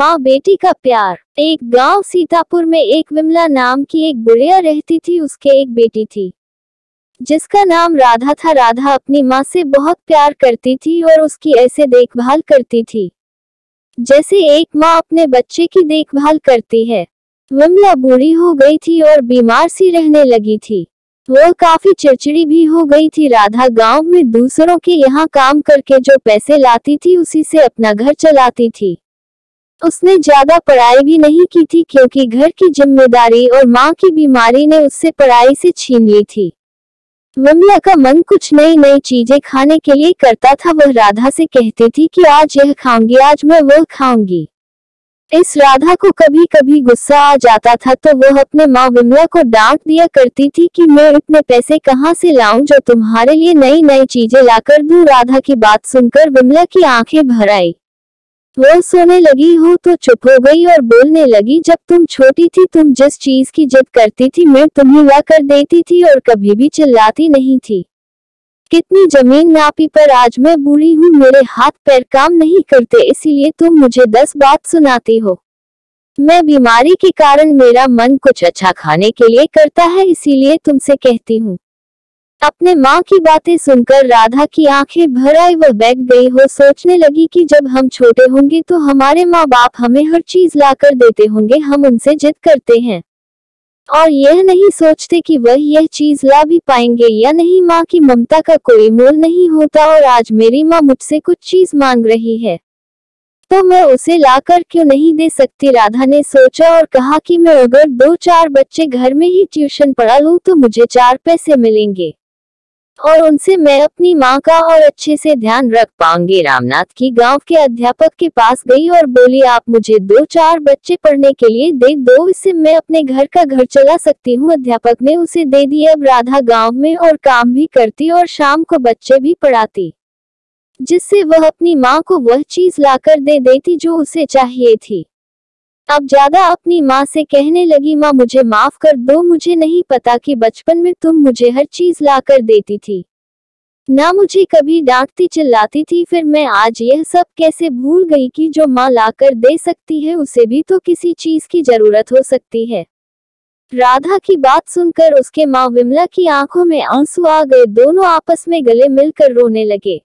माँ बेटी का प्यार। एक गांव सीतापुर में एक विमला नाम की एक बुढ़िया रहती थी। उसके एक बेटी थी जिसका नाम राधा था। राधा अपनी माँ से बहुत प्यार करती थी और उसकी ऐसे देखभाल करती थी जैसे एक माँ अपने बच्चे की देखभाल करती है। विमला बूढ़ी हो गई थी और बीमार सी रहने लगी थी। वह काफी चिड़चिड़ी भी हो गई थी। राधा गांव में दूसरों के यहाँ काम करके जो पैसे लाती थी उसी से अपना घर चलाती थी। उसने ज्यादा पढ़ाई भी नहीं की थी क्योंकि घर की जिम्मेदारी और माँ की बीमारी ने उससे पढ़ाई से छीन ली थी। विमला का मन कुछ नई नई चीजें खाने के लिए करता था। वह राधा से कहती थी कि आज यह खाऊंगी, आज मैं वह खाऊंगी। इस राधा को कभी कभी गुस्सा आ जाता था तो वह अपने माँ विमला को डांट दिया करती थी कि मैं इतने पैसे कहाँ से लाऊं जो तुम्हारे लिए नई नई चीजें लाकर दूं। राधा की बात सुनकर विमला की आंखें भर आई। वह सोने लगी हो तो चुप हो गई और बोलने लगी, जब तुम छोटी थी तुम जिस चीज की जिद करती थी मैं तुम्हें ला कर देती थी और कभी भी चिल्लाती नहीं थी। कितनी जमीन नापी पर आज मैं बूढ़ी हूँ, मेरे हाथ पैर काम नहीं करते, इसीलिए तुम मुझे 10 बात सुनाती हो। मैं बीमारी के कारण मेरा मन कुछ अच्छा खाने के लिए करता है, इसीलिए तुमसे कहती हूँ। अपने माँ की बातें सुनकर राधा की आंखें भर आई। वह बैठ गई हो सोचने लगी कि जब हम छोटे होंगे तो हमारे माँ बाप हमें हर चीज लाकर देते होंगे, हम उनसे जिद करते हैं और यह नहीं सोचते कि वह यह चीज ला भी पाएंगे या नहीं। माँ की ममता का कोई मोल नहीं होता और आज मेरी माँ मुझसे कुछ चीज मांग रही है तो मैं उसे लाकर क्यों नहीं दे सकती। राधा ने सोचा और कहा कि मैं अगर 2-4 बच्चे घर में ही ट्यूशन पढ़ा लूं तो मुझे 4 पैसे मिलेंगे और उनसे मैं अपनी माँ का और अच्छे से ध्यान रख पाऊंगी। रामनाथ की गांव के अध्यापक के पास गई और बोली, आप मुझे 2-4 बच्चे पढ़ने के लिए दे दो, इससे मैं अपने घर का घर चला सकती हूँ। अध्यापक ने उसे दे दिए। अब राधा गांव में और काम भी करती और शाम को बच्चे भी पढ़ाती जिससे वह अपनी माँ को वह चीज लाकर दे देती जो उसे चाहिए थी। अब ज्यादा अपनी माँ से कहने लगी, माँ मुझे माफ कर दो, मुझे नहीं पता कि बचपन में तुम मुझे हर चीज लाकर देती थी, ना मुझे कभी डांटती चिल्लाती थी, फिर मैं आज यह सब कैसे भूल गई कि जो माँ लाकर दे सकती है उसे भी तो किसी चीज की जरूरत हो सकती है। राधा की बात सुनकर उसके माँ विमला की आंखों में आंसू आ गए। दोनों आपस में गले मिलकर रोने लगे।